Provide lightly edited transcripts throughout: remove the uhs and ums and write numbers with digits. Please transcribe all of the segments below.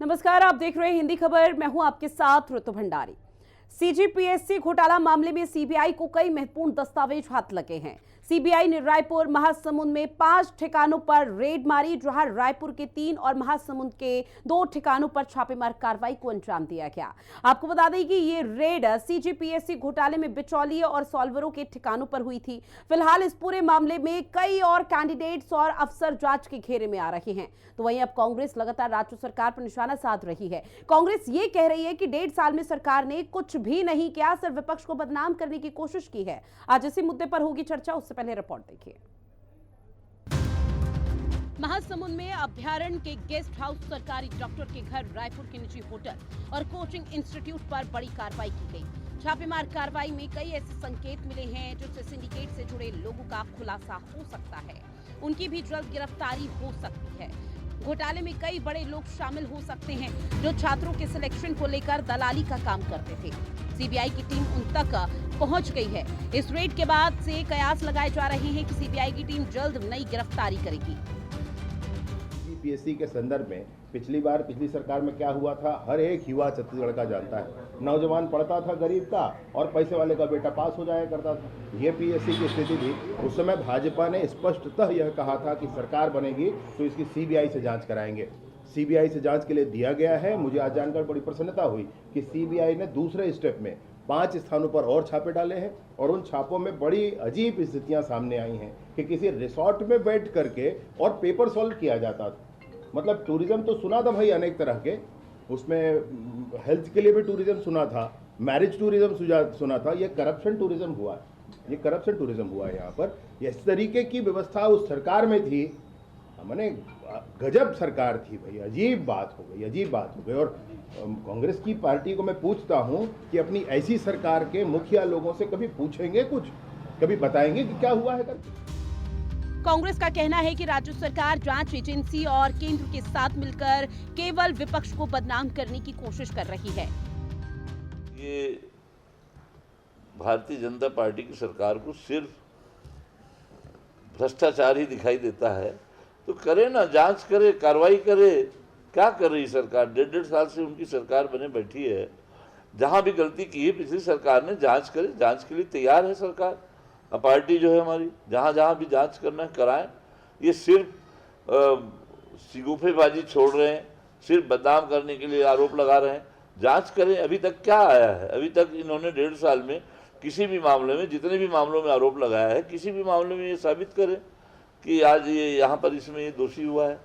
नमस्कार, आप देख रहे हैं हिंदी खबर। मैं हूं आपके साथ ऋतु भंडारी। सीजीपीएससी घोटाला मामले में सीबीआई को कई महत्वपूर्ण दस्तावेज हाथ लगे हैं। सीबीआई ने रायपुर महासमुंद में 5 ठिकानों पर रेड मारी, जहां रायपुर के 3 और महासमुंद के 2 ठिकानों पर छापेमार कार्रवाई को अंजाम दिया गया। आपको बता दें कि ये रेड सीजीपीएससी घोटाले में बिचौलिए और सॉल्वरों के ठिकानों पर हुई थी। फिलहाल इस पूरे मामले में कई और कैंडिडेट्स और अफसर जांच के घेरे में आ रहे हैं। तो वहीं अब कांग्रेस लगातार राज्य सरकार पर निशाना साध रही है। कांग्रेस ये कह रही है कि 1.5 साल में सरकार ने कुछ भी नहीं किया, सिर्फ विपक्ष को बदनाम करने की कोशिश की है। आज इसी मुद्दे पर होगी चर्चा, उससे पहले रिपोर्ट देखिए। महासमुंद में अभ्यारण्य के गेस्ट हाउस, सरकारी डॉक्टर के घर, रायपुर के निजी होटल और कोचिंग इंस्टीट्यूट पर बड़ी कार्रवाई की गई। छापेमार कार्रवाई में कई ऐसे संकेत मिले हैं जिससे सिंडिकेट से जुड़े लोगों का खुलासा हो सकता है। उनकी भी जल्द गिरफ्तारी हो सकती है। घोटाले में कई बड़े लोग शामिल हो सकते हैं जो छात्रों के सिलेक्शन को लेकर दलाली का काम करते थे। सीबीआई की टीम उन तक पहुंच गई है। इस रेड के बाद से कयास लगाए जा रहे हैं कि सीबीआई की टीम जल्द नई गिरफ्तारी करेगी। सीजीपीएससी के संदर्भ में पिछली सरकार में क्या हुआ था, हर एक युवा छत्तीसगढ़ का जानता है। नौजवान पढ़ता था गरीब का, और पैसे वाले का बेटा पास हो जाया करता था। ये पीएससी की स्थिति थी। उस समय भाजपा ने स्पष्टतः यह कहा था कि सरकार बनेगी तो इसकी सीबीआई से जांच कराएंगे। सीबीआई से जांच के लिए दिया गया है। मुझे आज जानकर बड़ी प्रसन्नता हुई कि सीबीआई ने दूसरे स्टेप में 5 स्थानों पर और छापे डाले हैं, और उन छापों में बड़ी अजीब स्थितियां सामने आई हैं कि किसी रिसोर्ट में बैठ करके और पेपर सॉल्व किया जाता था। मतलब टूरिज्म तो सुना था भाई अनेक तरह के, उसमें हेल्थ के लिए भी टूरिज्म सुना था, मैरिज टूरिज्म सुना था। ये करप्शन टूरिज्म हुआ है, ये करप्शन टूरिज्म हुआ है यहाँ पर। इस तरीके की व्यवस्था उस सरकार में थी। मैंने गजब सरकार थी भाई, अजीब बात हो गई, अजीब बात हो गई। और कांग्रेस की पार्टी को मैं पूछता हूँ कि अपनी ऐसी सरकार के मुखिया लोगों से कभी पूछेंगे, कुछ कभी बताएंगे कि क्या हुआ है करके। कांग्रेस का कहना है कि राज्य सरकार जांच एजेंसी और केंद्र के साथ मिलकर केवल विपक्ष को बदनाम करने की कोशिश कर रही है। ये भारतीय जनता पार्टी की सरकार को सिर्फ भ्रष्टाचार ही दिखाई देता है। तो करे ना, जांच करे, कार्रवाई करे। क्या कर रही सरकार? 1.5 साल से उनकी सरकार बने बैठी है। जहां भी गलती की है पिछली सरकार ने, जांच करे, जांच के लिए तैयार है सरकार। पार्टी जो है हमारी, जहाँ जहाँ भी जांच करना है कराएं। ये सिर्फ सिगुफेबाजी छोड़ रहे हैं, सिर्फ बदनाम करने के लिए आरोप लगा रहे हैं। जांच करें। अभी तक क्या आया है? अभी तक इन्होंने 1.5 साल में किसी भी मामले में, जितने भी मामलों में आरोप लगाया है, किसी भी मामले में ये साबित करें कि आज ये यहाँ पर इसमें ये दोषी हुआ है।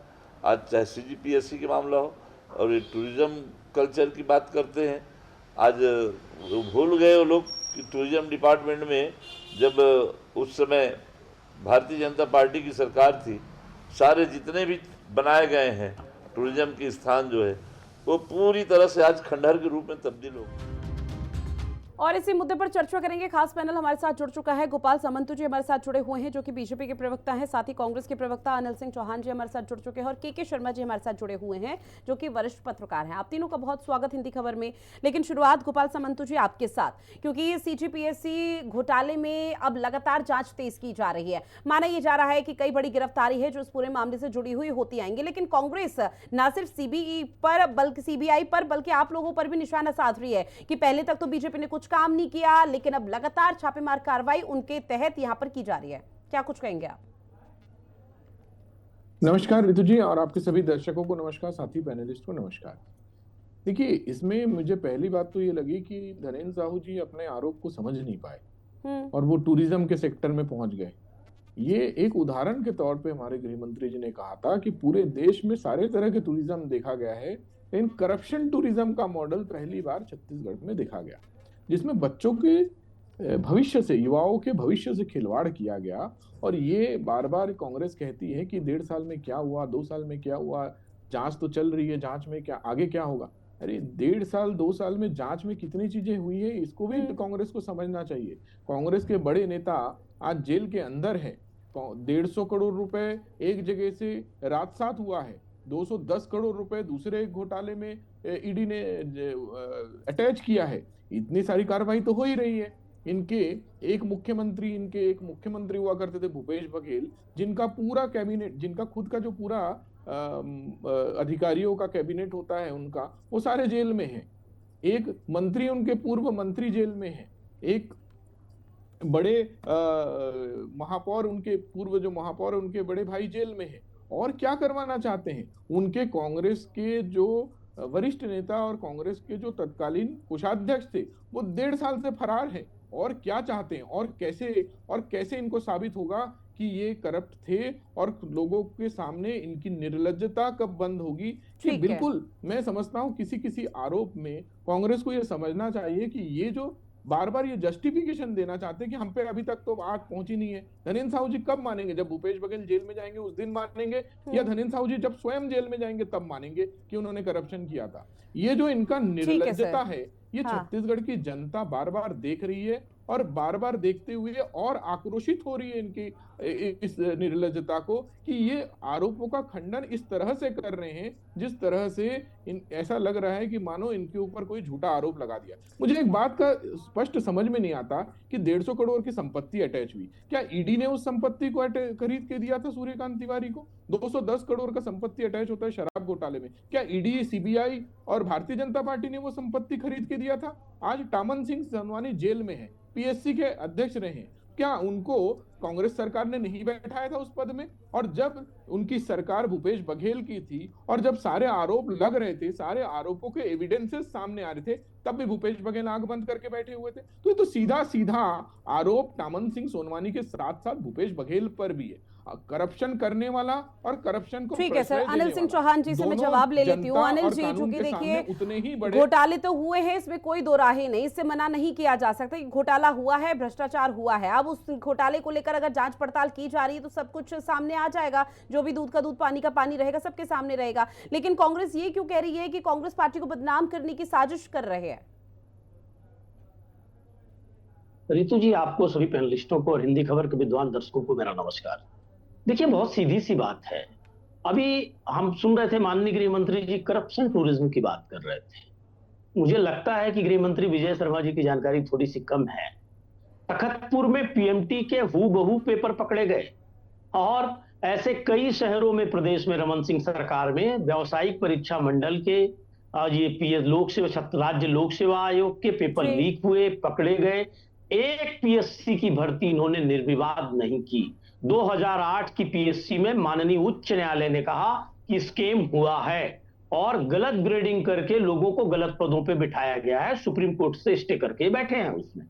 आज चाहे सीजीपीएससी के मामला हो, और ये टूरिज्म कल्चर की बात करते हैं। आज भूल गए वो लोग कि टूरिज्म डिपार्टमेंट में जब उस समय भारतीय जनता पार्टी की सरकार थी, सारे जितने भी बनाए गए हैं टूरिज्म के स्थान जो है, वो पूरी तरह से आज खंडहर के रूप में तब्दील हो गए। और इसी मुद्दे पर चर्चा करेंगे। खास पैनल हमारे साथ जुड़ चुका है। गोपाल सामंतु जी हमारे साथ जुड़े हुए हैं, जो कि बीजेपी के प्रवक्ता हैं। साथ ही कांग्रेस के प्रवक्ता अनिल सिंह चौहान जी हमारे साथ जुड़ चुके हैं, और के शर्मा जी हमारे साथ जुड़े हुए हैं, जो कि वरिष्ठ पत्रकार हैं। आप तीनों का बहुत स्वागत हिंदी खबर में। लेकिन शुरुआत गोपाल सामंतु जी आपके साथ, क्योंकि ये सीजीपीएससी घोटाले में अब लगातार जांच तेज की जा रही है। माना यह जा रहा है कि कई बड़ी गिरफ्तारी है जो इस पूरे मामले से जुड़ी हुई होती आएंगी, लेकिन कांग्रेस न सिर्फ सीबीआई पर बल्कि आप लोगों पर भी निशाना साध रही है कि पहले तक तो बीजेपी ने कुछ काम नहीं किया, लेकिन अब लगातार छापेमार कार्रवाई उनके तहत यहां पर की जा रही है। क्या कुछ कहेंगे आप? नमस्कार ऋतु जी, और आपके सभी दर्शकों को नमस्कार, साथी पैनलिस्ट को नमस्कार। देखिए, इसमें मुझे पहली बात तो ये लगी कि धनेन्द्र साहू जी अपने आरोप को समझ नहीं पाए और वो टूरिज्म के सेक्टर में पहुंच गए। ये एक उदाहरण के तौर पे हमारे गृह मंत्री जी ने कहा था कि पूरे देश में सारे तरह के टूरिज्म देखा गया है, लेकिन करप्शन टूरिज्म का मॉडल पहली बार छत्तीसगढ़ में देखा गया, जिसमें बच्चों के भविष्य से, युवाओं के भविष्य से खिलवाड़ किया गया। और ये बार बार कांग्रेस कहती है कि 1.5 साल में क्या हुआ, 2 साल में क्या हुआ, जांच तो चल रही है, जांच में क्या आगे क्या होगा। अरे 1.5 साल 2 साल में जांच में कितनी चीजें हुई है, इसको भी कांग्रेस को समझना चाहिए। कांग्रेस के बड़े नेता आज जेल के अंदर है। 150 करोड़ रुपए एक जगह से रात साथ हुआ है, 210 करोड़ रुपए दूसरे घोटाले में ईडी ने अटैच किया है। इतनी सारी कार्रवाई तो हो ही रही है। इनके एक मुख्यमंत्री हुआ करते थे भूपेश बघेल, जिनका पूरा कैबिनेट, जिनका खुद का जो पूरा अधिकारियों का कैबिनेट होता है उनका, वो सारे जेल में हैं। एक मंत्री, उनके पूर्व मंत्री जेल में हैं। एक बड़े महापौर, उनके पूर्व जो महापौर उनके बड़े भाई जेल में हैं। और क्या करवाना चाहते हैं? उनके कांग्रेस के जो वरिष्ठ नेता और कांग्रेस के जो तत्कालीन कोषाध्यक्ष थे वो 1.5 साल से फरार है। और क्या चाहते हैं और कैसे इनको साबित होगा कि ये करप्ट थे? और लोगों के सामने इनकी निर्लज्जता कब बंद होगी? कि बिल्कुल मैं समझता हूं किसी आरोप में कांग्रेस को ये समझना चाहिए कि ये जो बार बार ये जस्टिफिकेशन देना चाहते हैं कि हम पे अभी तक तो आग पहुंची नहीं है। धनेंद्र साहू जी कब मानेंगे? जब भूपेश बघेल जेल में जाएंगे उस दिन मानेंगे, या धनेंद्र साहू जी जब स्वयं जेल में जाएंगे तब मानेंगे कि उन्होंने करप्शन किया था? ये जो इनका निर्लज्जता है, ये छत्तीसगढ़ की जनता बार बार देख रही है और बार बार देखते हुए और आक्रोशित हो रही है इनकी इस निर्लज्जता को कि ये आरोपों का खंडन इस तरह से कर रहे हैं जिस तरह से ऐसा लग रहा है कि मानो इनके ऊपर कोई झूठा आरोप लगा दिया। मुझे एक बात का स्पष्ट समझ में नहीं आता कि 150 करोड़ की संपत्ति अटैच हुई, क्या ईडी ने उस संपत्ति को खरीद के दिया था सूर्यकांत तिवारी को? 210 करोड़ का संपत्ति अटैच होता है शराब घोटाले में, क्या ईडी, सीबीआई और भारतीय जनता पार्टी ने वो संपत्ति खरीद के दिया था? आज टामन सिंह सोनवानी जेल में है, पीएससी के अध्यक्ष रहे हैं, क्या उनको कांग्रेस सरकार ने नहीं बैठाया था उस पद में? और जब उनकी सरकार भूपेश बघेल की थी और जब सारे आरोप लग रहे थे, सारे आरोपों के एविडेंसेस सामने आ रहे थे, तब भी भूपेश बघेल आंख बंद करके बैठे हुए थे। तो ये तो सीधा सीधा आरोप टामन सिंह सोनवानी के साथ साथ भूपेश बघेल पर भी है, करप्शन करने वाला और करप्शन को। ठीक है सर, अनिल सिंह चौहान जी से मैं जवाब ले लेती हूँ। अनिल जी, चूंकि देखिए घोटाले तो हुए हैं, इसमें कोई दो राहें नहीं, इससे मना नहीं किया जा सकता कि घोटाला हुआ है, भ्रष्टाचार हुआ है। अब उस घोटाले को लेकर अगर जांच पड़ताल की जा रही है तो सब कुछ सामने आ जाएगा, जो भी दूध का दूध पानी का पानी रहेगा सबके सामने रहेगा। लेकिन कांग्रेस ये क्यों कह रही है कि कांग्रेस पार्टी को बदनाम करने की साजिश कर रहे हैं? रितु जी, आपको, सभी पैनलिस्टों को और हिंदी खबर के विद्वान दर्शकों को मेरा नमस्कार। देखिए, बहुत सीधी सी बात है। अभी हम सुन रहे थे माननीय गृह मंत्री जी करप्शन टूरिज्म की बात कर रहे थे। मुझे लगता है कि गृह मंत्री विजय शर्मा जी की जानकारी थोड़ी सी कम है। तखतपुर में पीएमटी के हूबहू पेपर पकड़े गए और ऐसे कई शहरों में प्रदेश में रमन सिंह सरकार में व्यावसायिक परीक्षा मंडल के ये राज्य लोक सेवा आयोग के पेपर लीक हुए, पकड़े गए। एक पीएससी की भर्ती इन्होंने निर्विवाद नहीं की। 2008 की पीएससी में माननीय उच्च न्यायालय ने कहा कि स्कैम हुआ है और गलत ग्रेडिंग करके लोगों को गलत पदों पे बिठाया गया है। सुप्रीम कोर्ट से स्टे करके बैठे हैं उसमें।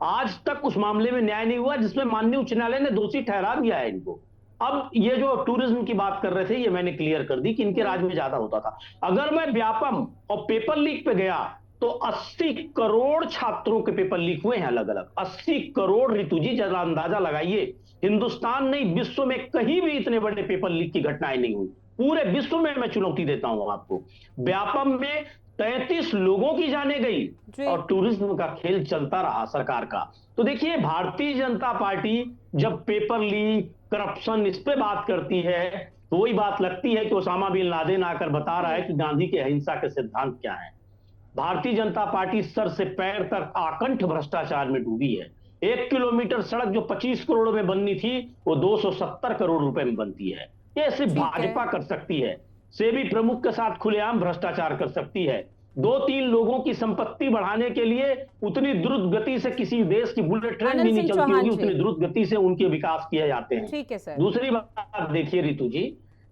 आज तक उस मामले में न्याय नहीं हुआ जिसमें माननीय उच्च न्यायालय ने दोषी ठहरा दिया है इनको। अब ये जो टूरिज्म की बात कर रहे थे, ये मैंने क्लियर कर दी कि इनके राज में ज्यादा होता था। अगर मैं व्यापम और पेपर लीक पे गया तो 80 करोड़ छात्रों के पेपर लीक हुए हैं अलग अलग। 80 करोड़, रितु जी जरा अंदाजा लगाइए। हिंदुस्तान नहीं, विश्व में कहीं भी इतने बड़े पेपर लीक की घटनाएं नहीं हुई। पूरे विश्व में मैं चुनौती देता हूं आपको। व्यापम में 33 लोगों की जाने गई और टूरिज्म का खेल चलता रहा सरकार का। तो देखिए, भारतीय जनता पार्टी जब पेपर लीक, करप्शन इस पे बात करती है तो वही बात लगती है कि ओसामा बिन लादेन आकर बता रहा है कि गांधी के अहिंसा के सिद्धांत क्या है। भारतीय जनता पार्टी सर से पैर तक आकंठ भ्रष्टाचार में डूबी है। 1 किलोमीटर सड़क जो 25 करोड़ में बननी थी वो 270 करोड़ रुपए में बनती है। ये सिर्फ भाजपा कर सकती है। सेबी प्रमुख के साथ खुलेआम भ्रष्टाचार कर सकती है। 2-3 लोगों की संपत्ति बढ़ाने के लिए उतनी द्रुत गति से किसी देश की बुलेट ट्रेन भी नहीं चलती होगी, उतनी द्रुत गति से उनके विकास किए जाते हैं। ठीक है सर। दूसरी बात देखिए रितु जी,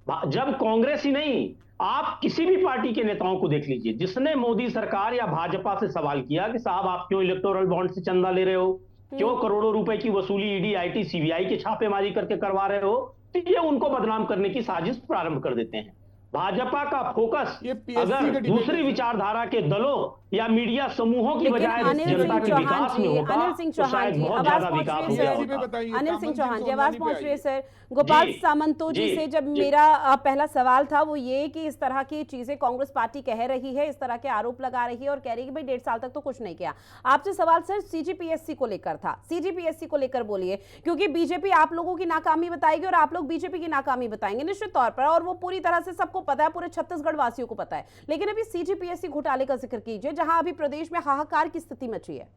जब कांग्रेस ही नहीं, आप किसी भी पार्टी के नेताओं को देख लीजिए जिसने मोदी सरकार या भाजपा से सवाल किया कि साहब आप क्यों इलेक्टोरल बॉन्ड से चंदा ले रहे हो, क्यों करोड़ों रुपए की वसूली ईडी, आईटी, सीबीआई के छापेमारी करके करवा रहे हो, तो ये उनको बदनाम करने की साजिश प्रारंभ कर देते हैं। भाजपा का फोकस अगर दूसरी विचारधारा के दलों या मीडिया समूहों की बजाय जनता के विकास में होता तो शायद बहुत ज्यादा विकास हो जाता। अनिल सिंह चौहान जी, आवाज पहुंच रही है सर। गोपाल सामंतो जी से जब मेरा पहला सवाल था वो ये कि इस तरह की चीजें कांग्रेस पार्टी कह रही है, इस तरह के आरोप लगा रही है और कह रही है कि भाई 1.5 साल तक तो कुछ नहीं किया। आपसे सवाल सर सीजीपीएससी को लेकर था। सीजीपीएससी को लेकर बोलिए, क्योंकि बीजेपी आप लोगों की नाकामी बताएगी और आप लोग बीजेपी की नाकामी बताएंगे निश्चित तौर पर, और वो पूरी तरह से सबको पता है, पूरे छत्तीसगढ़ वासियों को पता है। लेकिन अभी सीजीपीएससी घोटाले का जिक्र कीजिए जहां अभी प्रदेश में हाहाकार की स्थिति मची है।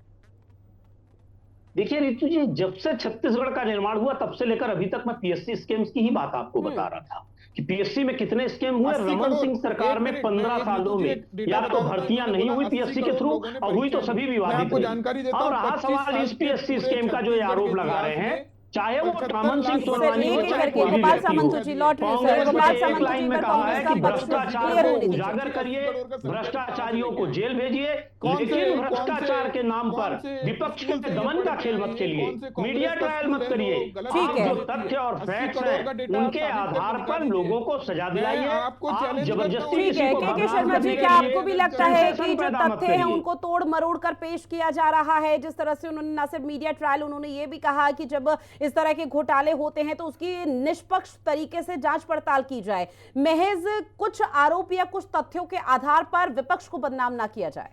देखिए रितु जी, जब से छत्तीसगढ़ का निर्माण हुआ तब से लेकर अभी तक मैं पीएससी स्कीम्स की ही बात आपको बता रहा था कि पीएससी में कितने स्कैम हुए? 80 रमन करोड़, सिंह सरकार एक में मिनट, 15 मैं सालों मुझे में एक डेटा या तो बता देता भर्तियां हूं। नहीं बोला हुई 80 पीएससी के करोड़ थ्रू, लोगों ने और हुई तो परीक्षा सभी दी। मैं विवादित आपको हुई। जानकारी देता अब हूं, रहा 25 सवाल साल इस के पीएससी पूरे स्कैम का जो ये छत्तीसगढ़ आरोप के लगा रहे इतिहास हैं, में चाहे वो 75 रमन सिंह लाख सर सोनवानी एक हो एक चाहे करके कोई भी गोपाल व्यक्ति सामंत हो, जी लौट रही हूँ सर, कांग्रेस गोपाल ने एक सामंत जी लाइन एक में बार कहा कांग्रेस है का कि पक्ष भ्रष्टाचार क्लियर को होने दीजिए। उजागर करिए, भ्रष्टाचारियों को जेल भेजिए, लेकिन भ्रष्टाचार के नाम पर विपक्ष के दमन का खेल मत खेलिए, मीडिया ट्रायल मत करिए। ठीक आप है। जो तथ्य और फैक्ट्स हैं उनके आधार पर लोगों को सजा दिलाइए। आप जबरदस्ती ठीक किसी है को के बदनाम शर्मा जी, करने क्या के आपको भी लिए लगता है कि सेंसेशन जो पैदा मत तथ्य हैं करिए। उनको तोड़ मरोड़ कर पेश किया जा रहा है? जिस तरह से उन्होंने ना सिर्फ मीडिया ट्रायल, उन्होंने ये भी कहा कि जब इस तरह के घोटाले होते हैं तो उसकी निष्पक्ष तरीके से जांच पड़ताल की जाए, महज कुछ आरोप या कुछ तथ्यों के आधार पर विपक्ष को बदनाम ना किया जाए।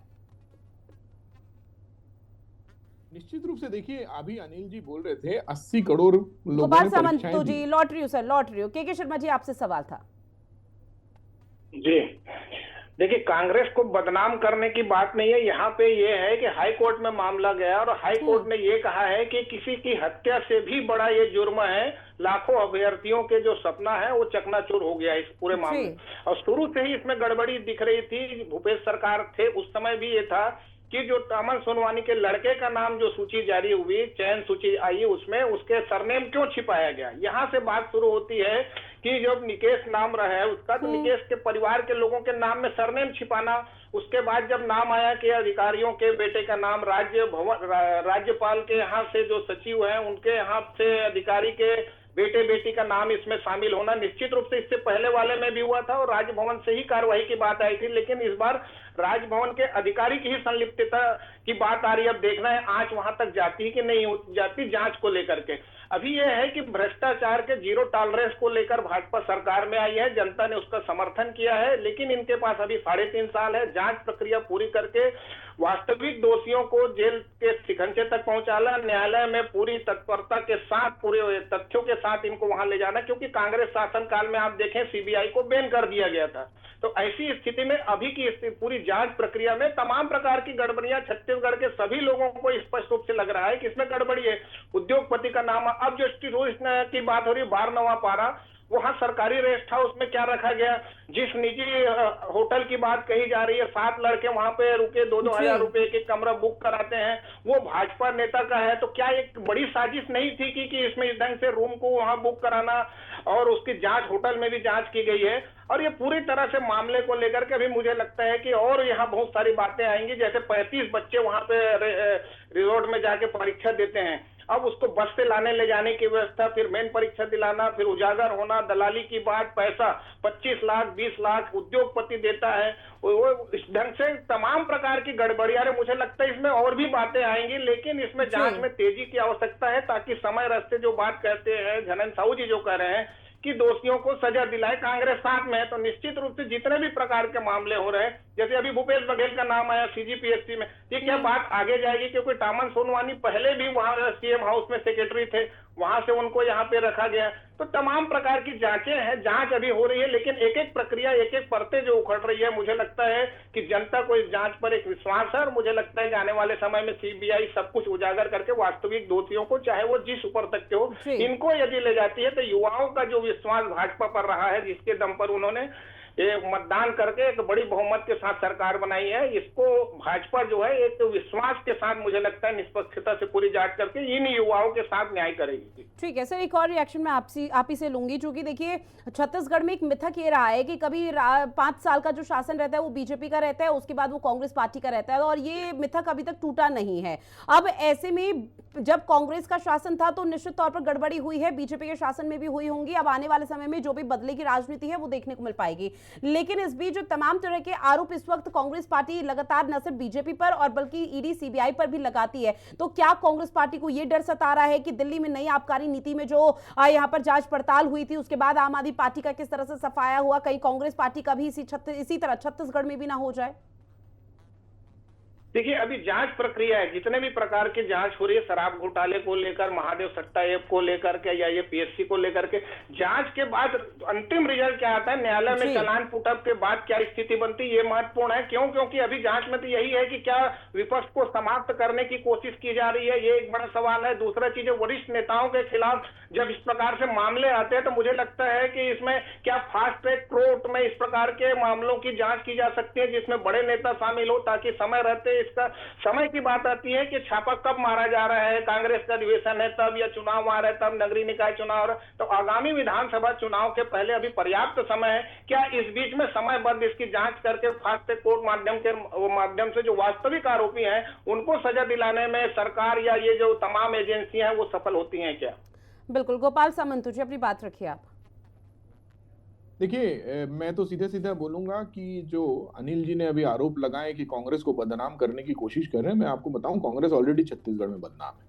निश्चित रूप से देखिए, अभी अनिल जी बोल रहे थे 80 करोड़ लोगों गोपाल ने सामंत परीक्षाएं तो दी। जी लौट रही हूँ सर, लौट रही हूँ। के शर्मा जी आपसे सवाल था। जी देखिए, कांग्रेस को बदनाम करने की बात नहीं है। यहाँ पे ये है कि हाई कोर्ट में मामला गया और हाई कोर्ट ने ये कहा है कि किसी की हत्या से भी बड़ा ये जुर्म है। लाखों अभ्यर्थियों के जो सपना है वो चकनाचूर हो गया इस पूरे मामले में। और शुरू से ही इसमें गड़बड़ी दिख रही थी। भूपेश सरकार थे उस समय भी ये था कि जो अमन सोनवानी के लड़के का नाम जो सूची जारी हुई, चयन सूची आई, उसमें उसके सरनेम क्यों छिपाया गया? यहाँ से बात शुरू होती है कि जब निकेश नाम रहा है उसका, तो निकेश के परिवार के लोगों के नाम में सरनेम छिपाना। उसके बाद जब नाम आया कि अधिकारियों के बेटे का नाम राज्यपाल के यहाँ से जो सचिव हैं उनके यहाँ से अधिकारी के बेटे बेटी का नाम इसमें शामिल होना, निश्चित रूप से इससे पहले वाले में भी हुआ था और राजभवन से ही कार्रवाई की बात आई थी। लेकिन इस बार राजभवन के अधिकारी की ही संलिप्तता की बात आ रही है। अब देखना है आंच वहां तक जाती है कि नहीं जाती जांच को लेकर के। अभी यह है कि भ्रष्टाचार के जीरो टॉलरेंस को लेकर भाजपा सरकार में आई है, जनता ने उसका समर्थन किया है, लेकिन इनके पास अभी 3.5 साल है जांच प्रक्रिया पूरी करके वास्तविक दोषियों को जेल के शिकंजे तक पहुंचाना, न्यायालय में पूरी तत्परता के साथ पूरे तथ्यों के साथ इनको वहां ले जाना। क्योंकि कांग्रेस शासनकाल में आप देखें सीबीआई को बैन कर दिया गया था। तो ऐसी स्थिति में अभी की पूरी जांच प्रक्रिया में तमाम प्रकार की गड़बड़ियां छत्तीसगढ़ के सभी लोगों को स्पष्ट रूप से लग रहा है कि इसमें गड़बड़ी है। उद्योगपति का नाम, अब जो टूरिस्ट की बात हो रही है, बारनवा पारा, वहां सरकारी रेस्ट हाउस में क्या रखा गया? जिस निजी होटल की बात कही जा रही है, 7 लड़के वहां पे रुके, 2-2 हजार रुपए एक कमरा बुक कराते हैं, वो भाजपा नेता का है। तो क्या एक बड़ी साजिश नहीं थी कि इसमें इस ढंग से रूम को वहां बुक कराना? और उसकी जांच होटल में भी जांच की गई है। और ये पूरी तरह से मामले को लेकर के भी मुझे लगता है कि और यहाँ बहुत सारी बातें आएंगी। जैसे 35 बच्चे वहां पे रिजॉर्ट में जाके परीक्षा देते हैं, अब उसको बस से लाने ले जाने की व्यवस्था, फिर मेन परीक्षा दिलाना, फिर उजागर होना, दलाली की बात, पैसा 25 लाख 20 लाख उद्योगपति देता है, वो इस ढंग से तमाम प्रकार की गड़बड़ी। अरे मुझे लगता है इसमें और भी बातें आएंगी, लेकिन इसमें जांच में तेजी की आवश्यकता है ताकि समय रहते जो बात कहते हैं धनंजय साहू जी जो कह रहे हैं कि दोषियों को सजा दिलाए, कांग्रेस साथ में है। तो निश्चित रूप से जितने भी प्रकार के मामले हो रहे हैं, जैसे अभी भूपेश बघेल का नाम आया सीजीपीएससी में, ये क्या बात आगे जाएगी? क्योंकि टामन सोनवानी पहले भी वहां सीएम हाउस में सेक्रेटरी थे, वहां से उनको यहाँ पे रखा गया। तो तमाम प्रकार की जांचें हैं, जांच अभी हो रही है, लेकिन एक एक प्रक्रिया, एक एक परतें जो उखड़ रही है, मुझे लगता है कि जनता को इस जांच पर एक विश्वास है। और मुझे लगता है कि आने वाले समय में सीबीआई सब कुछ उजागर करके वास्तविक दोषियों को, चाहे वो जिस ऊपर तक के हो, इनको यदि ले जाती है तो युवाओं का जो विश्वास भाजपा पर रहा है, जिसके दम पर उन्होंने ये मतदान करके एक बड़ी बहुमत के साथ सरकार बनाई है, इसको भाजपा जो है एक विश्वास के साथ मुझे लगता है निष्पक्षता से पूरी जांच करके इन युवाओं के साथ न्याय करेगी। ठीक है सर, एक और रिएक्शन मैं आप ही से लूंगी। चूंकि देखिए छत्तीसगढ़ में एक मिथक ये रहा है कि कभी 5 साल का जो शासन रहता है वो बीजेपी का रहता है, उसके बाद वो कांग्रेस पार्टी का रहता है, और ये मिथक अभी तक टूटा नहीं है। अब ऐसे में जब कांग्रेस का शासन था तो निश्चित तौर पर गड़बड़ी हुई है, बीजेपी के शासन में भी हुई होंगी। अब आने वाले समय में जो भी बदले की राजनीति है वो देखने को मिल पाएगी। लेकिन इस बीच जो तमाम तरह के आरोप इस वक्त कांग्रेस पार्टी लगातार न सिर्फ बीजेपी पर और बल्कि ईडी सीबीआई पर भी लगाती है, तो क्या कांग्रेस पार्टी को यह डर सता रहा है कि दिल्ली में नई आबकारी नीति में जो यहां पर जांच पड़ताल हुई थी, उसके बाद आम आदमी पार्टी का किस तरह से सफाया हुआ, कहीं कांग्रेस पार्टी का भी इसी तरह छत्तीसगढ़ में भी ना हो जाए? देखिए, अभी जांच प्रक्रिया है, जितने भी प्रकार की जांच हो रही है, शराब घोटाले को लेकर, महादेव सट्टा ऐप को लेकर के, या ये पीएससी को लेकर के, जांच के बाद अंतिम रिजल्ट क्या आता है, न्यायालय में चालान पुटअप के बाद क्या स्थिति बनती है, ये महत्वपूर्ण है। क्यों? क्योंकि अभी जांच में तो यही है कि क्या विपक्ष को समाप्त करने की कोशिश की जा रही है, ये एक बड़ा सवाल है। दूसरा चीज है, वरिष्ठ नेताओं के खिलाफ जब इस प्रकार से मामले आते हैं तो मुझे लगता है कि इसमें क्या फास्ट ट्रैक कोर्ट में इस प्रकार के मामलों की जांच की जा सकती है, जिसमें बड़े नेता शामिल हो, ताकि समय रहते इसका समय की बात आती है कि छापा कब मारा जा रहा है, कांग्रेस का अधिवेशन है तब, या चुनाव आ रहा है तब, नगरीय निकाय चुनाव आ रहा है, तो आगामी विधानसभा चुनाव के पहले अभी पर्याप्त समय है। क्या इस बीच में समयबद्ध इसकी जांच करके फास्ट ट्रैक कोर्ट माध्यम से जो वास्तविक आरोपी हैं उनको सजा दिलाने में सरकार या ये जो तमाम एजेंसियां हैं वो सफल होती हैं क्या? बिल्कुल। गोपाल सामंत जी, अपनी बात रखिए आप। देखिए, मैं तो सीधे सीधे बोलूंगा कि जो अनिल जी ने अभी आरोप लगाए कि कांग्रेस को बदनाम करने की कोशिश कर रहे हैं, मैं आपको बताऊं कांग्रेस ऑलरेडी छत्तीसगढ़ में बदनाम है,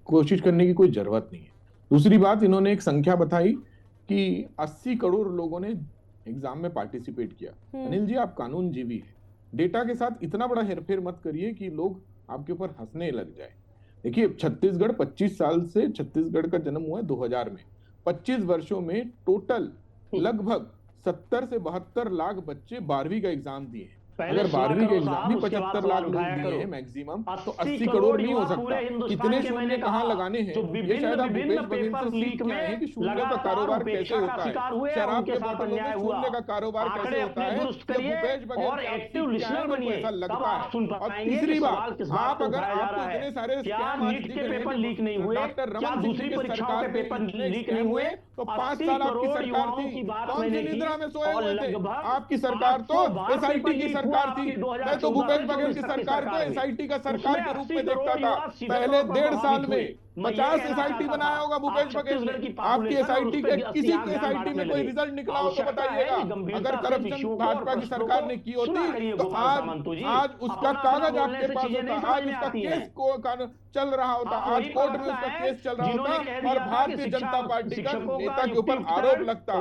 कोशिश करने की कोई जरूरत नहीं है। दूसरी बात, इन्होंने एक संख्या बताई कि 80 करोड़ लोगों ने एग्जाम में पार्टिसिपेट किया। अनिल जी, आप कानूनजीवी है, डेटा के साथ इतना बड़ा हेरफेर मत करिए कि लोग आपके ऊपर हंसने लग जाए। देखिए, छत्तीसगढ़ 25 साल से, छत्तीसगढ़ का जन्म हुआ है 2000 में, 25 वर्षों में टोटल लगभग 70 से 72 लाख बच्चे 12वीं का एग्जाम दिए हैं। अगर 12वीं के एग्जाम भी 75 लाख लोग दिए हैं मैक्सिमम, तो 80 करोड़ नहीं हो सकता। कितने शून्य कहाँ लगाने हैं, ये शायद आप भूपेश बघेल से सीख के आए हैं कि शून्य का कारोबार कैसे होता है, शराब के बोतलों में शून्य का कारोबार कैसे होता है, ये भूपेश बघेल को ऐसा लगता है। और तीसरी बात, आप अगर आपको इतने सारे स्कैम आज दिख रहे हैं, डॉक्टर रमन सिंह जी की सरकार में इतने स्कैम हुए तो 5 साल आपकी सरकार थी, कौन सी निद्रा में सोए हुए थे? आपकी सरकार तो एसआईटी की सरकार थी। मैं तो भूपेश बघेल की सरकार को एसआईटी का सरकार के रूप में देखता था। पहले 1.5 साल में 50 एसआईटी बनाया होगा भूपेश बघेल ने। आपकी एसआईटी के किसी की एसआईटी में कोई रिजल्ट निकला हो तो बताइएगा। अगर करप्शन भाजपा की सरकार ने की होती तो आज उसका कागज आपके पास होता, आज उसका केस को चल रहा होता, आज कोर्ट में उसका केस चल रहा होता और भारतीय जनता पार्टी का नेता के ऊपर आरोप लगता।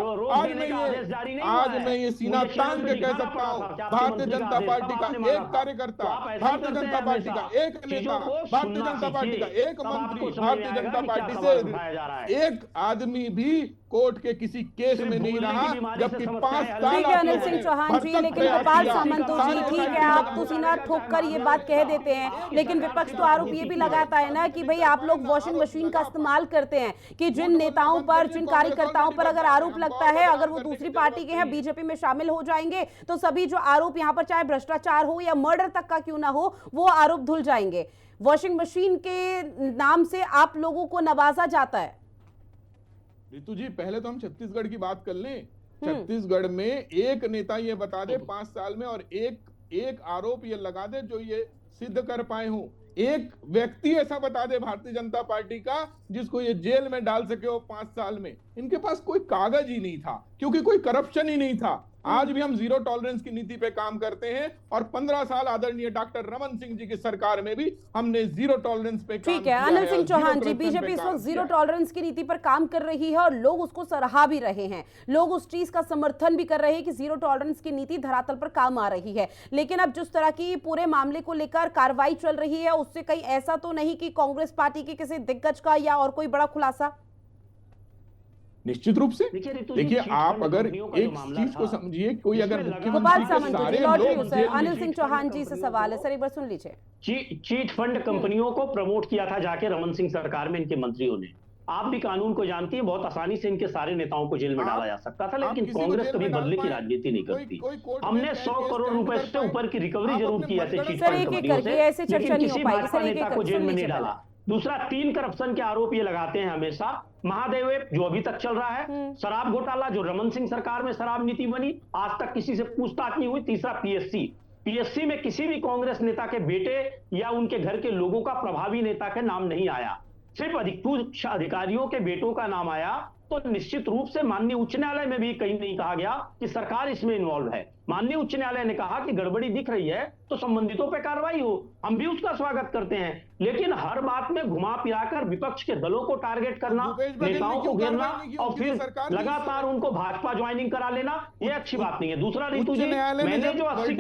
आज मैं ये सीना तान के कह सकता हूँ, भारतीय जनता पार्टी का एक कार्यकर्ता, भारतीय जनता पार्टी का एक नेता, भारतीय जनता पार्टी का एक मंत्री, भारतीय जनता पार्टी से एक आदमी भी कोर्ट के किसी केस में नहीं रहा, जबकि 5 साल। ठीक है अनिल सिंह चौहान जी, लेकिन गोपाल सामंत जी, ठीक है, आप तो सीना ठोक कर ये बात कह देते हैं, लेकिन विपक्ष तो आरोप ये भी लगाता है ना कि भाई आप लोग वॉशिंग मशीन का इस्तेमाल करते हैं, कि जिन नेताओं पर, जिन कार्यकर्ताओं पर अगर आरोप लगता है, अगर वो दूसरी पार्टी के हैं, बीजेपी में शामिल हो जाएंगे तो सभी जो आरोप यहाँ पर चाहे भ्रष्टाचार हो या मर्डर तक का क्यों ना हो, वो आरोप धुल जाएंगे। वॉशिंग मशीन के नाम से आप लोगों को नवाजा जाता है। रितु जी, पहले तो हम छत्तीसगढ़ की बात कर लें। छत्तीसगढ़ में एक नेता ये बता दे 5 साल में, और एक आरोप ये लगा दे जो ये सिद्ध कर पाए हो। एक व्यक्ति ऐसा बता दे भारतीय जनता पार्टी का जिसको ये जेल में डाल सके हो 5 साल में। इनके पास कोई कागज ही नहीं था, क्योंकि कोई करप्शन ही नहीं था। आज भी हम जीरो टॉलरेंस की नीति पे काम करते हैं, और 15 साल आदरणीय डॉक्टर रमन सिंह जी की सरकार में भी हमने जीरो टॉलरेंस पे काम ठीक है अनिल सिंह चौहान जी, बीजेपी इस वक्त जीरो टॉलरेंस की नीति पर काम कर रही है और लोग उसको सराहा भी रहे हैं, लोग उस चीज का समर्थन भी कर रहे हैं कि जीरो टॉलरेंस की नीति धरातल पर काम आ रही है। लेकिन अब जिस तरह की पूरे मामले को लेकर कार्रवाई चल रही है, उससे कहीं ऐसा तो नहीं कि कांग्रेस पार्टी के किसी दिग्गज का या और कोई बड़ा खुलासा? निश्चित रूप से। देखिए, आप अगर एक चीज को समझिए, कोई अगर गोपाल सामंत जी, अनिल सिंह चौहान जी से सवाल है सर, एक बार सुन लीजिए। चीट फंड कंपनियों को प्रमोट किया था जाके रमन सिंह सरकार में इनके मंत्रियों ने। आप भी कानून को जानती हैं, बहुत आसानी से इनके सारे नेताओं को जेल में डाला जा सकता था, लेकिन कांग्रेस कभी बदले की राजनीति नहीं करती। हमने 100 करोड़ रुपए से ऊपर की रिकवरी जरूर की ऐसे चीट फंड कंपनियों से, लेकिन किसी भाजपा नेता को जेल में नहीं डाला। दूसरा, 3 करप्शन के आरोप ये लगाते हैं हमेशा। महादेव ऐप जो अभी तक चल रहा है, शराब घोटाला जो रमन सिंह सरकार में शराब नीति बनी, आज तक किसी से पूछताछ नहीं हुई। तीसरा, पीएससी में किसी भी कांग्रेस नेता के बेटे या उनके घर के लोगों का, प्रभावी नेता का नाम नहीं आया, सिर्फ अधिकारियों के बेटों का नाम आया, तो निश्चित रूप से माननीय उच्च न्यायालय में भी कहीं नहीं कहा गया कि सरकार इसमें इन्वॉल्व है। माननीय उच्च न्यायालय ने कहा कि गड़बड़ी दिख रही है तो संबंधितों पे कार्रवाई हो, हम भी उसका स्वागत करते हैं। लेकिन हर बात में घुमा फिराकर विपक्ष के दलों को टारगेट करना, नेताओं को घेरना और फिर लगातार उनको भाजपा ज्वाइनिंग करा लेना, ये अच्छी बात नहीं है। दूसरा ऋतु जी, मैंने जो 80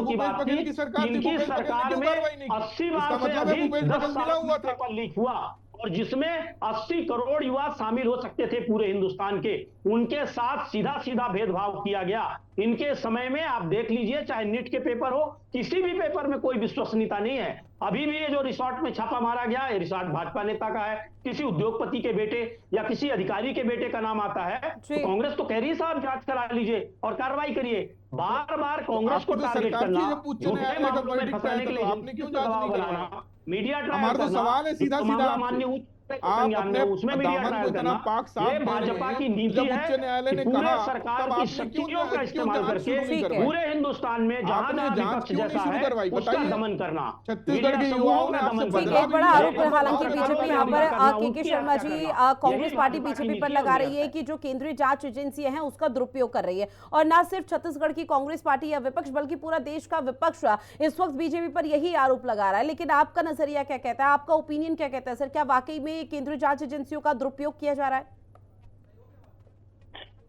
की बात की, इनकी सरकार में 80 बार से अधिक 10 साल पेपर लीक हुआ और जिसमें 80 करोड़ युवा शामिल हो सकते थे पूरे हिंदुस्तान के, उनके साथ सीधा सीधा भेदभाव किया गया। इनके समय में आप देख लीजिए, चाहे नीट के पेपर हो, किसी भी पेपर में कोई विश्वसनीयता नहीं है। अभी भी ये जो रिसोर्ट में छापा मारा गया, ये रिसोर्ट भाजपा नेता का है, किसी उद्योगपति के बेटे या किसी अधिकारी के बेटे का नाम आता है, तो कांग्रेस तो कह रही है साहब जांच करा लीजिए और कार्रवाई करिए। बार बार कांग्रेस को टारगेट करना, झूठे मामलों में फंसाने के लिए दबाव बनाना, मीडिया ट्रायल करना, सवाल है सीधा सीधा, माननीय आप अपने उसमें मीडिया दामन को इतना पाक साफ ये भाजपा की नीति जब है उच्च न्यायालय ने कि पूरे कहा, सरकार तब की आपने शक्तियों का इस्तेमाल जांच शुरू नहीं करके करवाई? पूरे हिंदुस्तान में जहां आपने जहां जांच विपक्ष क्यों नहीं जैसा शुरू है करवाई? उसका बताइए। दमन करना, छत्तीसगढ़ के मीडिया युवाओं समूहों ने का आपसे दमन ठीक बदला है, करना। बड़ा आरोप है। हालांकि और बीजेपी यहाँ पर के शर्मा जी, कांग्रेस पार्टी भाजपा की बीजेपी पर नीति लगा है। रही है कि जो केंद्रीय जांच एजेंसियां हैं उसका दुरुपयोग कर रही है, और ना सिर्फ छत्तीसगढ़ की कांग्रेस पार्टी या विपक्ष बल्कि पूरा देश का विपक्ष इस वक्त बीजेपी पर यही आरोप लगा रहा है। लेकिन आपका नजरिया क्या कहता है, आपका ओपिनियन क्या कहता है सर? क्या वाकई में केंद्रीय जांच एजेंसियों का दुरुपयोग किया जा रहा है?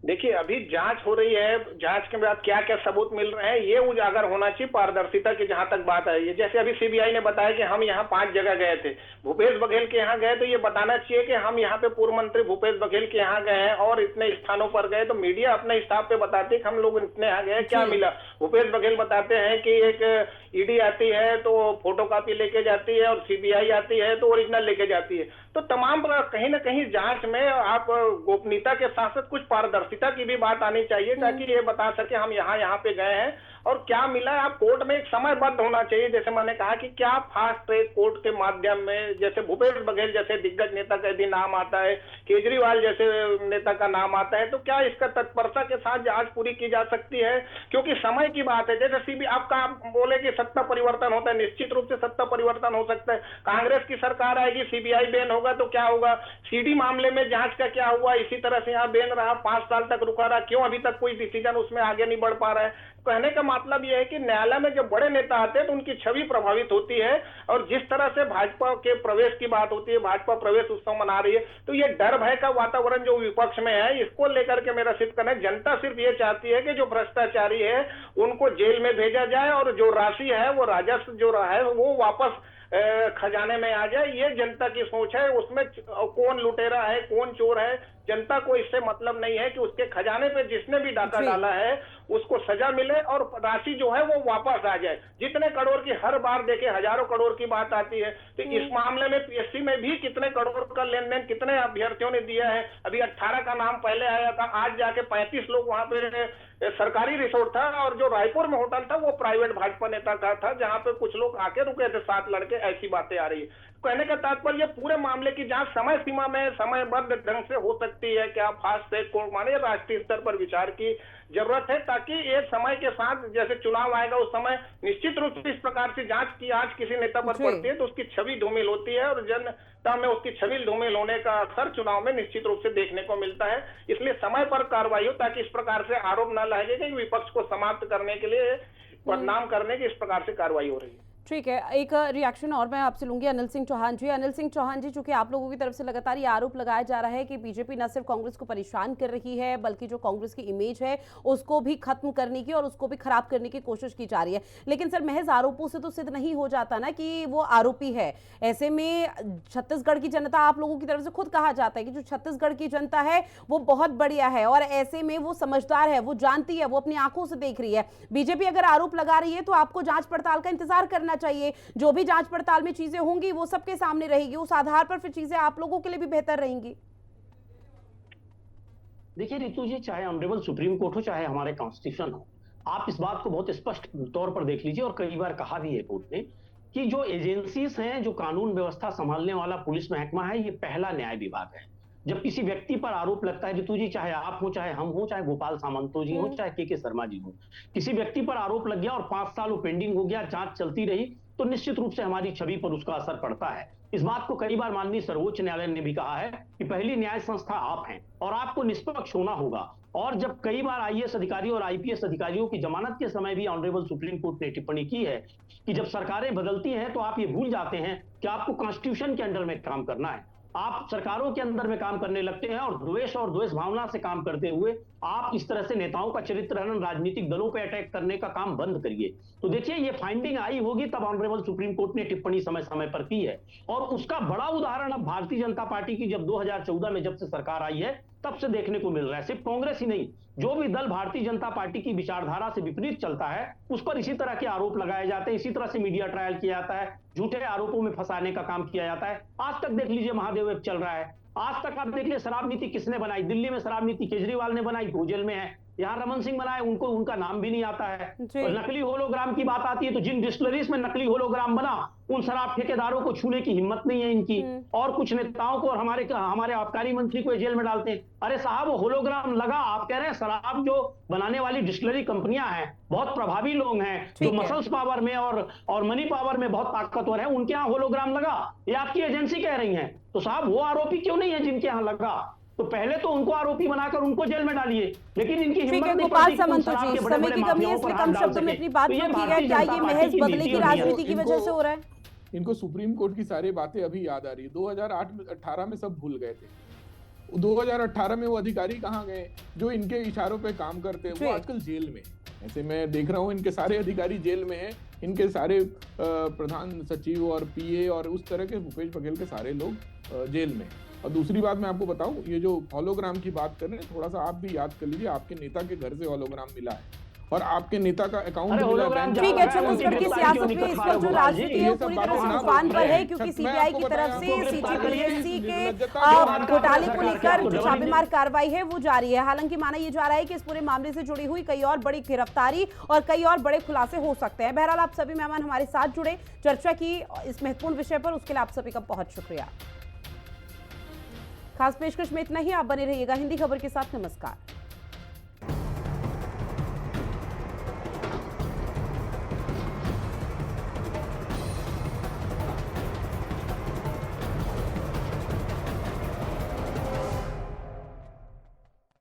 देखिए, अभी जांच हो रही है, जांच के बाद क्या क्या सबूत मिल रहे हैं ये उजागर होना चाहिए, पारदर्शिता की जहां तक बात आई है। जैसे अभी सीबीआई ने बताया कि हम यहाँ 5 जगह गए थे, भूपेश बघेल के यहाँ गए, तो ये बताना चाहिए कि हम यहाँ पे पूर्व मंत्री भूपेश बघेल के यहाँ गए हैं और इतने स्थानों पर गए, तो मीडिया अपने हिसाब पे बताती है कि हम लोग इतने यहाँ गए, क्या मिला। भूपेश बघेल बताते हैं कि एक ईडी आती है तो फोटोकॉपी लेके जाती है और सीबीआई आती है तो ओरिजिनल लेके जाती है। तो तमाम कहीं ना कहीं जांच में आप गोपनीयता के साथ साथ कुछ पारदर्शिता की भी बात आनी चाहिए, ताकि ये बता सके हम यहाँ पे गए हैं और क्या मिला है। आप कोर्ट में एक समयबद्ध होना चाहिए, जैसे मैंने कहा कि क्या फास्ट ट्रैक कोर्ट के माध्यम में, जैसे भूपेश बघेल जैसे दिग्गज नेता का यदि नाम आता है, केजरीवाल जैसे नेता का नाम आता है, तो क्या इसका तत्परता के साथ जांच पूरी की जा सकती है? क्योंकि समय की बात है। जैसे सीबीआई आपका बोले कि सत्ता परिवर्तन होता है, निश्चित रूप से सत्ता परिवर्तन हो सकता है। कांग्रेस की सरकार आएगी, सीबीआई बैन होगा तो क्या होगा? सीडी मामले में जांच का क्या हुआ? इसी तरह से यहाँ बैन रहा, 5 साल तक रुका रहा, क्यों अभी तक कोई डिसीजन उसमें आगे नहीं बढ़ पा रहा है? कहने का मतलब यह है कि न्यायालय में जब बड़े नेता आते हैं तो उनकी छवि प्रभावित होती है, और जिस तरह से भाजपा के प्रवेश की बात होती है, भाजपा प्रवेश उत्सव मना रही है, तो ये डर भय का वातावरण जो विपक्ष में है, इसको लेकर के मेरा सिर्फ कहना है, जनता सिर्फ ये चाहती है कि जो भ्रष्टाचारी है उनको जेल में भेजा जाए और जो राशि है, वो राजस्व जो रहा है वो वापस खजाने में आ जाए। ये जनता की सोच है। उसमें कौन लुटेरा है, कौन चोर है, जनता को इससे मतलब नहीं है कि उसके खजाने पे जिसने भी डाका डाला है उसको सजा मिले और राशि जो है वो वापस आ जाए। जितने करोड़ की हर बार देखे हजारों करोड़ की बात आती है, तो इस मामले में पीएससी में भी कितने करोड़ का लेन देन कितने अभ्यर्थियों ने दिया है। अभी 18 का नाम पहले आया था, आज जाके 35 लोग वहां पे सरकारी रिसोर्ट था, और जो रायपुर में होटल था वो प्राइवेट भाजपा नेता का था, जहां पे कुछ लोग आके रुके थे 7 लड़के। ऐसी बातें आ रही है। कहने का तात्पर्य पूरे मामले की जांच समय सीमा में समयबद्ध ढंग से हो सकती है। क्या फास्ट ट्रैक कोर्ट माने राष्ट्रीय स्तर पर विचार की जरूरत है, ताकि ये समय के साथ जैसे चुनाव आएगा उस समय निश्चित रूप से इस प्रकार से जांच की आज किसी नेता पर पड़ती है तो उसकी छवि धूमिल होती है, और जनता में उसकी छवि धूमिल होने का असर चुनाव में निश्चित रूप से देखने को मिलता है। इसलिए समय पर कार्रवाई हो, ताकि इस प्रकार से आरोप न लगे कि विपक्ष को समाप्त करने के लिए, बदनाम करने की इस प्रकार से कार्रवाई हो रही है। ठीक है, एक रिएक्शन और मैं आपसे लूंगी। अनिल सिंह चौहान जी, अनिल सिंह चौहान जी, चूंकि आप लोगों की तरफ से लगातार ये आरोप लगाया जा रहा है कि बीजेपी न सिर्फ कांग्रेस को परेशान कर रही है बल्कि जो कांग्रेस की इमेज है उसको भी खत्म करने की और उसको भी खराब करने की कोशिश की जा रही है। लेकिन सर, महज आरोपों से तो सिद्ध नहीं हो जाता ना कि वो आरोपी है। ऐसे में छत्तीसगढ़ की जनता, आप लोगों की तरफ से खुद कहा जाता है कि जो छत्तीसगढ़ की जनता है वो बहुत बढ़िया है, और ऐसे में वो समझदार है, वो जानती है, वो अपनी आंखों से देख रही है। बीजेपी अगर आरोप लगा रही है तो आपको जांच पड़ताल का इंतजार करना चाहिए। जो भी जांच पड़ताल में चीजें होंगी वो सबके सामने रहेगी, उस आधार पर फिर चीजें आप लोगों के लिए भी बेहतर रहेंगी। देखिए रितु जी, चाहे ऑनरेबल सुप्रीम कोर्ट हो चाहे हमारे कॉन्स्टिट्यूशन हो, आप इस बात को बहुत स्पष्ट तौर पर देख लीजिए, और कई बार कहा भी है कोर्ट ने कि जो एजेंसीज हैं, जो कानून व्यवस्था संभालने वाला पुलिस महकमा है, ये पहला न्याय विभाग है। जब किसी व्यक्ति पर आरोप लगता है रितु जी, चाहे आप हो, चाहे हम हो, चाहे गोपाल सामंतो जी हो, चाहे के शर्मा जी हो, किसी व्यक्ति पर आरोप लग गया और 5 साल वो पेंडिंग हो गया, जांच चलती रही, तो निश्चित रूप से हमारी छवि पर उसका असर पड़ता है। इस बात को कई बार माननीय सर्वोच्च न्यायालय ने भी कहा है कि पहली न्याय संस्था आप हैं और आपको निष्पक्ष होना होगा। और जब कई बार आईएएस अधिकारियों और आईपीएस अधिकारियों की जमानत के समय भी ऑनरेबल सुप्रीम कोर्ट ने टिप्पणी की है कि जब सरकारें बदलती हैं तो आप ये भूल जाते हैं कि आपको कॉन्स्टिट्यूशन के अंडर में काम करना है। आप सरकारों के अंदर में काम करने लगते हैं और द्वेष भावना से काम करते हुए आप इस तरह से नेताओं का चरित्र हनन, राजनीतिक दलों पे अटैक करने का काम बंद करिए। तो देखिए, ये फाइंडिंग आई होगी तब ऑनरेबल सुप्रीम कोर्ट ने टिप्पणी समय समय पर की है। और उसका बड़ा उदाहरण अब भारतीय जनता पार्टी की जब 2014 में जब से सरकार आई है तब से देखने को मिल रहा है। सिर्फ कांग्रेस ही नहीं, जो भी दल भारतीय जनता पार्टी की विचारधारा से विपरीत चलता है उस पर इसी तरह के आरोप लगाए जाते हैं, इसी तरह से मीडिया ट्रायल किया जाता है, झूठे आरोपों में फंसाने का काम किया जाता है। आज तक देख लीजिए महादेव ऐप चल रहा है, आज तक आप देख लीजिए शराब नीति किसने बनाई, दिल्ली में शराब नीति केजरीवाल ने बनाई, वो जेल में है। यहाँ रमन सिंह बनाए, उनको उनका नाम भी नहीं आता है। और नकली होलोग्राम की बात आती है तो जिन डिस्टिलरीज में नकली होलोग्राम बना उन शराब ठेकेदारों को छूने की हिम्मत नहीं है इनकी, और कुछ नेताओं को और हमारे आबकारी मंत्री को जेल में डालते हैं। अरे साहब, वो होलोग्राम लगा, आप कह रहे हैं शराब जो बनाने वाली डिस्टिलरी कंपनियां हैं, बहुत प्रभावी लोग हैं जो मसल्स पावर में और मनी पावर में बहुत ताकतवर है, उनके यहाँ होलोग्राम लगा, ये आपकी एजेंसी कह रही है। तो साहब, वो आरोपी क्यों नहीं है जिनके यहाँ लगा? तो पहले तो उनको आरोपी बनाकर उनको जेल में डालिए, लेकिन इनकी हिम्मत नहीं गोपाल सामंत जी, समय की कमी है इसलिए कम शब्दों में अपनी बात रखिएगा। क्या ये महज बदले की राजनीति की वजह से हो रहा है? इनको सुप्रीम कोर्ट की सारी बातें अभी याद आ रही है। 2008-18 में सब भूल गए थे। 2018 में वो अधिकारी कहाँ गए जो इनके इशारों पे काम करते हैं? वो आजकल जेल में। ऐसे मैं देख रहा हूँ इनके सारे अधिकारी जेल में हैं, इनके सारे प्रधान सचिव और पीए और उस तरह के भूपेश बघेल के सारे लोग जेल में। और दूसरी बात मैं आपको बताऊं, ये जो हॉलोग्राम की बात कर रहे हैं, थोड़ा सा आप भी याद कर लीजिए, आपके नेता के घर से हॉलोग्राम मिला है और आपके नेता का अकाउंट मिला है। ठीक है, छत्तीसगढ़ की सियासत में इस वक्त जो राजनीति है पूरी तरह से तूफान पर है, क्योंकि सीबीआई की तरफ से सीजीपीएससी के घोटाले को लेकर जो छापेमार कार्रवाई है वो जारी है। हालांकि माना यह जा रहा है कि इस पूरे मामले से जुड़ी हुई कई और बड़ी गिरफ्तारी और कई और बड़े खुलासे हो सकते हैं। बहरहाल, आप सभी मेहमान हमारे साथ जुड़े, चर्चा की इस महत्वपूर्ण विषय पर, उसके लिए आप सभी का बहुत शुक्रिया। खास पेशकश में इतना ही। आप बने रहिएगा हिंदी खबर के साथ। नमस्कार।